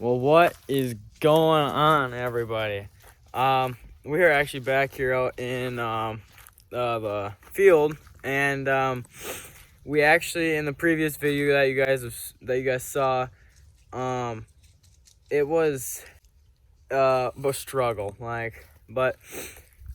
Well, what is going on, everybody? We're actually back here out in the field, and we actually, in the previous video that you guys saw, it was a struggle, but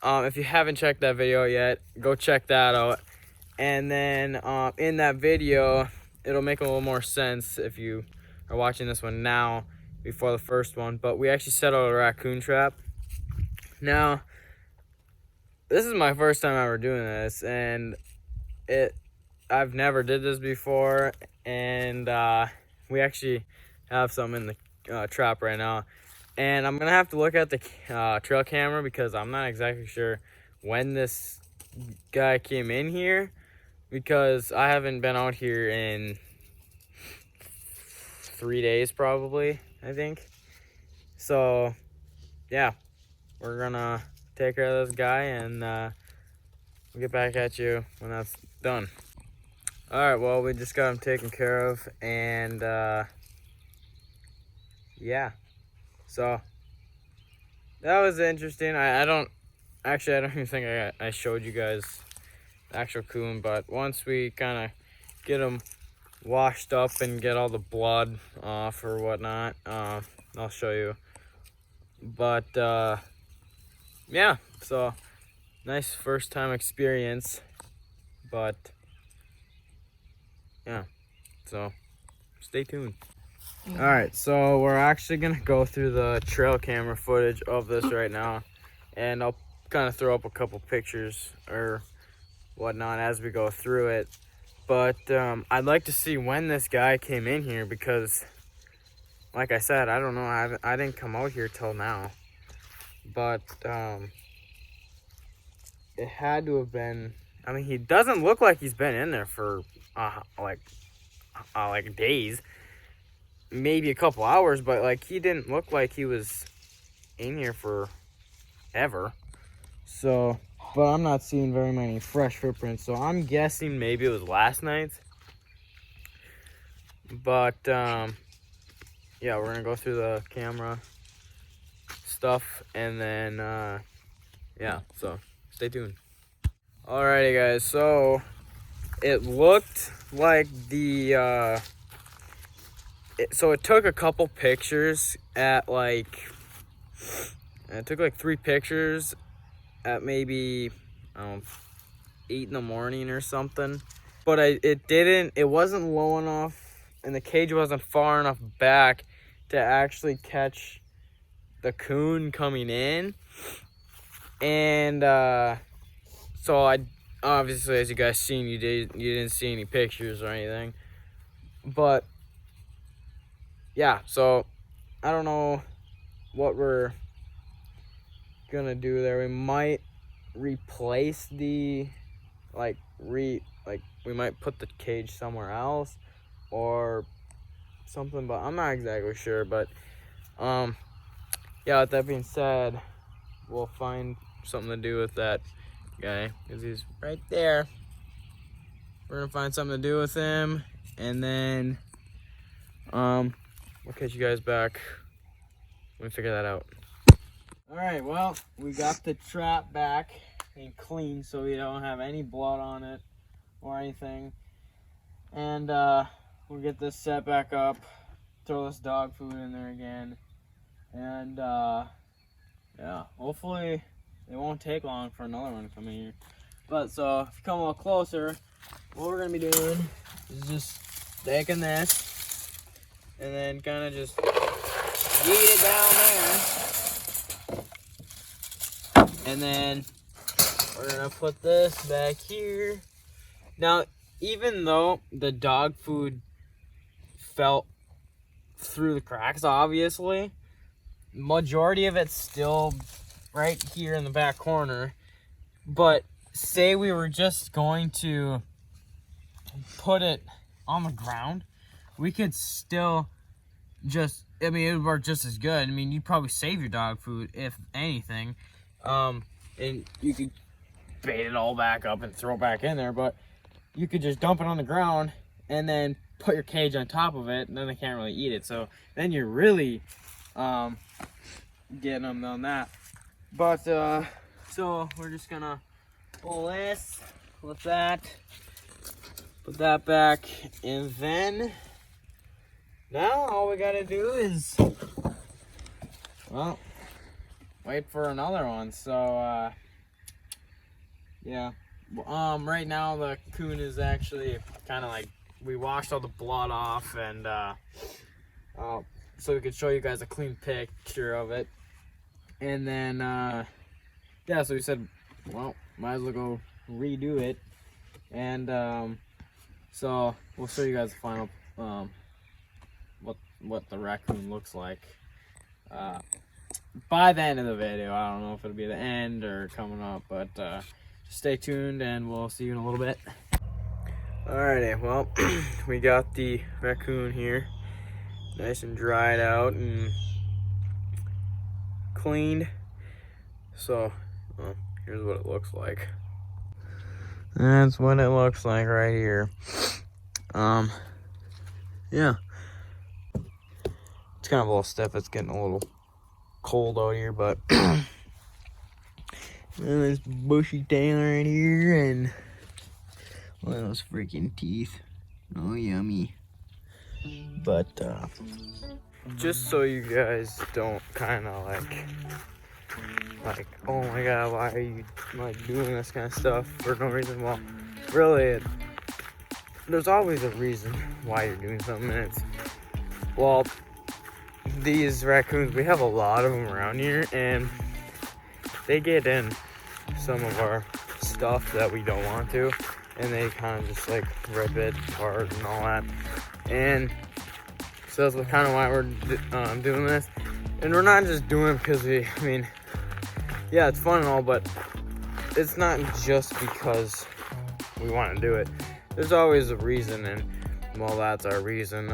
if you haven't checked that video yet, go check that out. And then in that video, it'll make a little more sense if you are watching this one now before the first one. But we actually set out a raccoon trap. Now, this is my first time ever doing this, and I've never did this before, and we actually have some in the trap right now. And I'm gonna have to look at the trail camera because I'm not exactly sure when this guy came in here, because I haven't been out here in 3 days probably, I think. So yeah, we're gonna take care of this guy, and we'll get back at you when that's done. All right, well, we just got him taken care of, and yeah, so that was interesting. I don't even think I showed you guys the actual coon, but once we kind of get him washed up and get all the blood off or whatnot, I'll show you. But yeah, so nice first time experience, but yeah, so stay tuned. All right, so we're actually gonna go through the trail camera footage of this right now, and I'll kind of throw up a couple pictures or whatnot as we go through it. But I'd like to see when this guy came in here, because like I said, I don't know, I didn't come out here till now, but it had to have been, I mean, he doesn't look like he's been in there for like days, maybe a couple hours, but like he didn't look like he was in here for ever. So, but I'm not seeing very many fresh footprints, so I'm guessing maybe it was last night's. But yeah, we're gonna go through the camera stuff, and then yeah, so stay tuned. Alrighty guys, so it looked like the so it took a couple pictures at it took like 3 pictures at maybe 8 in the morning or something, but it wasn't low enough, and the cage wasn't far enough back to actually catch the coon coming in. And so I obviously, as you guys seen, you didn't see any pictures or anything, but yeah, so I don't know what we're gonna do there. We might replace we might put the cage somewhere else or something, but I'm not exactly sure. But yeah, with that being said, we'll find something to do with that guy, because he's right there. We're gonna find something to do with him, and then we'll catch you guys back when we figure that out. All right, well, we got the trap back and clean, so we don't have any blood on it or anything. And we'll get this set back up, throw this dog food in there again, and yeah, hopefully it won't take long for another one to come in here. But so if you come a little closer, what we're gonna be doing is just taking this and then kind of just yeet it down there, and then we're gonna put this back here. Now, even though the dog food fell through the cracks, obviously, majority of it's still right here in the back corner. But say we were just going to put it on the ground, we could still just, I mean, it would work just as good. I mean, you'd probably save your dog food, if anything. And you could bait it all back up and throw it back in there, but you could just dump it on the ground and then put your cage on top of it, and then they can't really eat it. So then you're really getting them on that. But so we're just gonna pull this, flip that, put that back, and then now all we gotta do is, well, wait for another one. So yeah, right now the coon is actually kind of like, we washed all the blood off, and so we could show you guys a clean picture of it. And then yeah, so we said, well, might as well go redo it. And so we'll show you guys the final what the raccoon looks like by the end of the video. I don't know if it'll be the end or coming up, but just stay tuned and we'll see you in a little bit. Alrighty, well, we got the raccoon here, nice and dried out and cleaned. So here's what it looks like. That's what it looks like right here. Yeah, it's kind of a little stiff. It's getting a little cold out here, but this bushy tail right here, and look at those freaking teeth. Oh, yummy. But just so you guys don't kind of like, oh my god, why are you like doing this kind of stuff for no reason? Well, really, there's always a reason why you're doing something. And it's, well, these raccoons, we have a lot of them around here, and they get in some of our stuff that we don't want to, and they kind of just like rip it apart and all that. And so that's kind of why we're doing this. And we're not just doing it because I mean, yeah, it's fun and all, but it's not just because we want to do it. There's always a reason, and well, that's our reason.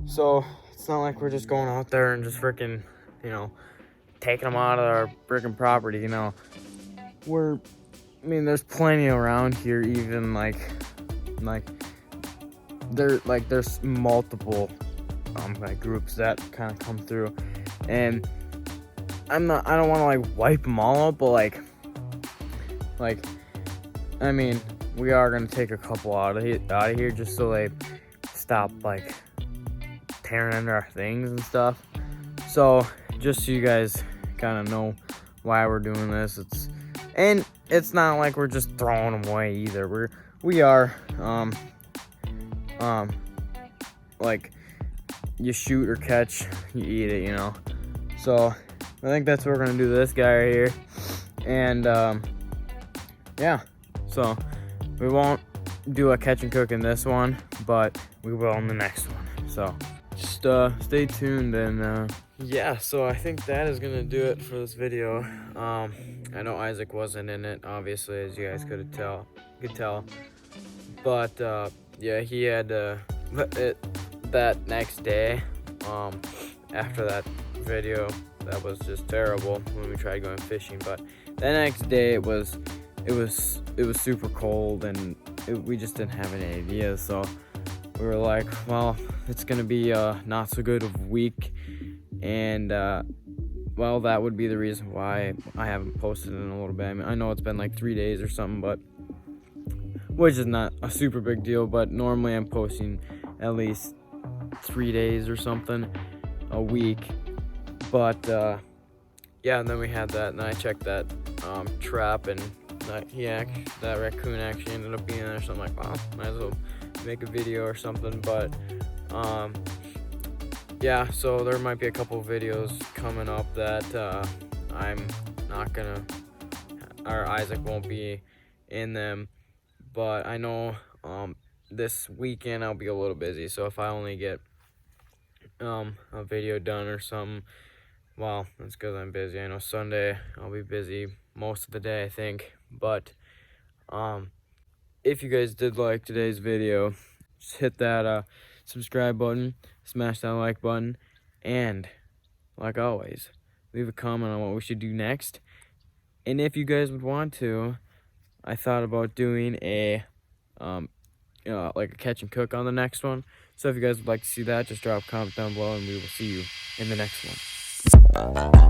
So it's not like we're just going out there and just freaking, you know, taking them out of our freaking property. You know, I mean, there's plenty around here. Even like there's multiple like groups that kind of come through, and I don't want to like wipe them all out, but like I mean, we are gonna take a couple out of here just so they stop like tearing into our things and stuff. So just so you guys kind of know why we're doing this, it's not like we're just throwing them away either. We are like, you shoot or catch, you eat it, you know. So I think that's what we're gonna do to this guy right here. And yeah, so we won't do a catch and cook in this one, but we will in the next one. So just stay tuned. And yeah, so I think that is gonna do it for this video. I know Isaac wasn't in it, obviously, as you guys could tell, but yeah, he had that next day, after that video that was just terrible when we tried going fishing. But the next day it was super cold, and we just didn't have any ideas. So we were like, well, it's gonna be not so good of a week, and well, that would be the reason why I haven't posted in a little bit. I mean, I know it's been like 3 days or something, but which is not a super big deal, but normally I'm posting at least 3 days or something a week. But yeah, and then we had that, and I checked that trap, and that raccoon actually ended up being there. So I'm like, wow, might as well make a video or something. But yeah, so there might be a couple videos coming up that I'm not gonna, or Isaac won't be in them. But I know this weekend I'll be a little busy, so if I only get a video done or something, well, that's because I'm busy. I know Sunday I'll be busy most of the day, I think. But if you guys did like today's video, just hit that subscribe button, smash that like button, and like always, leave a comment on what we should do next. And if you guys would want to, I thought about doing a like a catch and cook on the next one. So if you guys would like to see that, just drop a comment down below, and we will see you in the next one.